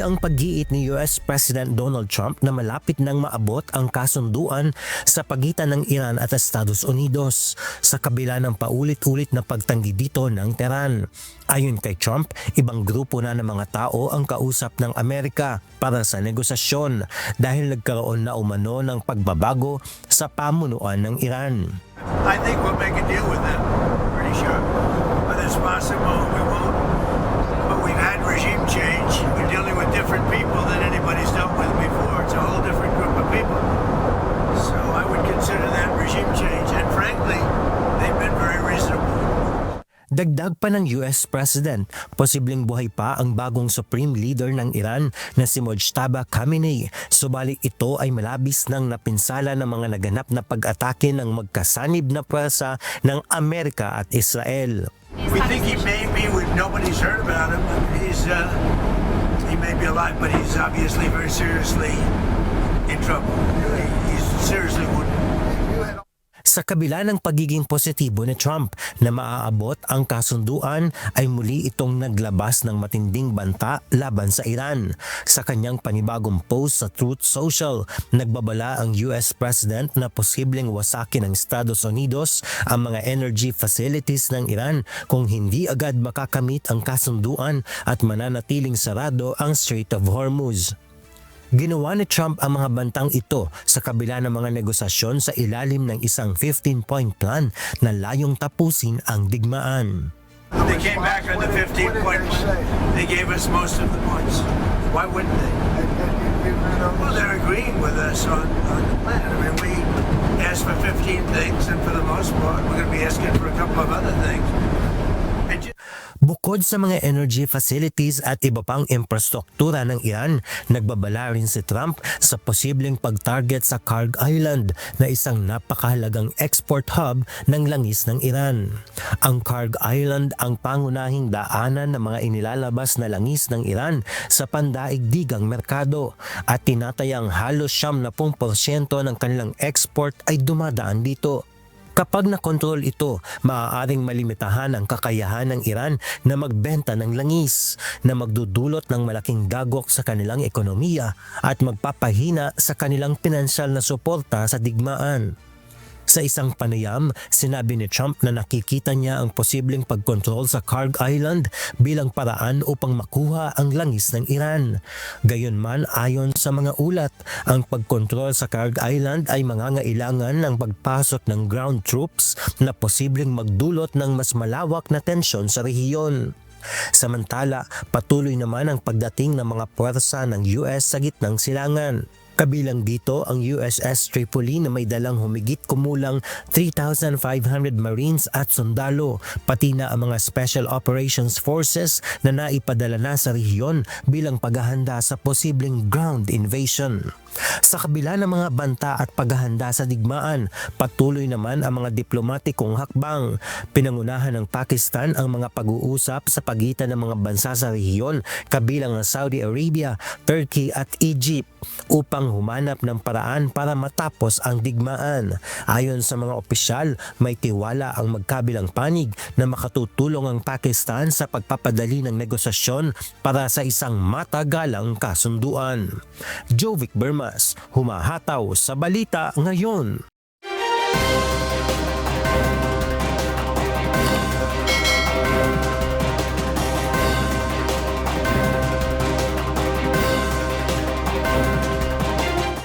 Patuloy ang pag-iit ni US President Donald Trump na malapit nang maabot ang kasunduan sa pagitan ng Iran at Estados Unidos sa kabila ng paulit-ulit na pagtanggi dito ng Tehran. Ayon kay Trump, ibang grupo na ng mga tao ang kausap ng Amerika para sa negosasyon dahil nagkaroon na umano ng pagbabago sa pamunuan ng Iran. I think we'll make a deal with them, pretty sure. Whether it's possible, we won't. But we've had regime change. We're dealing with different people than anybody's dealt with before. It's a whole different group of people. So I would consider that regime change. And frankly, they've been very reasonable. Dagdag pa ng US President, posibleng buhay pa ang bagong Supreme Leader ng Iran na si Mojtaba Khamenei, subalit ito ay malabis nang napinsala ng mga naganap na pag-atake ng magkasanib na pwersa ng Amerika at Israel. We think he may be, nobody's heard about him. He may be alive, but he's obviously very seriously in trouble. He's seriously wounded. Sa kabila ng pagiging positibo ni Trump na maaabot ang kasunduan ay muli itong naglabas ng matinding banta laban sa Iran. Sa kanyang panibagong post sa Truth Social, nagbabala ang US President na posibleng wasakin ng Estados Unidos ang mga energy facilities ng Iran kung hindi agad makakamit ang kasunduan at mananatiling sarado ang Strait of Hormuz. Ginawa ni Trump ang mga bantang ito sa kabila ng mga negosasyon sa ilalim ng isang 15-point plan na layong tapusin ang digmaan. They came back on the 15 points. They gave us most of the points. Why wouldn't they? Well, they're agreeing with us on the plan. I mean, we asked for 15 things, and for the most part, we're going to be asking for a couple of other things. Bukod sa mga energy facilities at iba pang infrastruktura ng Iran, nagbabala rin si Trump sa posibleng pag-target sa Karg Island na isang napakahalagang export hub ng langis ng Iran. Ang Karg Island ang pangunahing daanan ng mga inilalabas na langis ng Iran sa pandaigdigang merkado at tinatayang halos 70% ng kanilang export ay dumadaan dito. Kapag nakontrol ito, maaaring malimitahan ang kakayahan ng Iran na magbenta ng langis, na magdudulot ng malaking dagok sa kanilang ekonomiya at magpapahina sa kanilang pinansyal na suporta sa digmaan. Sa isang panayam, sinabi ni Trump na nakikita niya ang posibleng pagkontrol sa Karg Island bilang paraan upang makuha ang langis ng Iran. Gayunman, ayon sa mga ulat, ang pagkontrol sa Karg Island ay mangangailangan ng pagpasok ng ground troops na posibleng magdulot ng mas malawak na tensyon sa rehiyon. Samantala, patuloy naman ang pagdating ng mga puwersa ng US sa gitnang silangan. Kabilang dito ang USS Tripoli na may dalang humigit kumulang 3,500 Marines at sundalo, pati na ang mga Special Operations Forces na naipadala na sa rehiyon bilang paghahanda sa posibleng ground invasion. Sa kabila ng mga banta at paghahanda sa digmaan, patuloy naman ang mga diplomatikong hakbang. Pinangunahan ng Pakistan ang mga pag-uusap sa pagitan ng mga bansa sa rehiyon kabilang ang Saudi Arabia, Turkey at Egypt upang humanap ng paraan para matapos ang digmaan. Ayon sa mga opisyal, may tiwala ang magkabilang panig na makatutulong ang Pakistan sa pagpapadali ng negosasyon para sa isang matagalang kasunduan. Jovic Bermas, humahataw sa balita ngayon.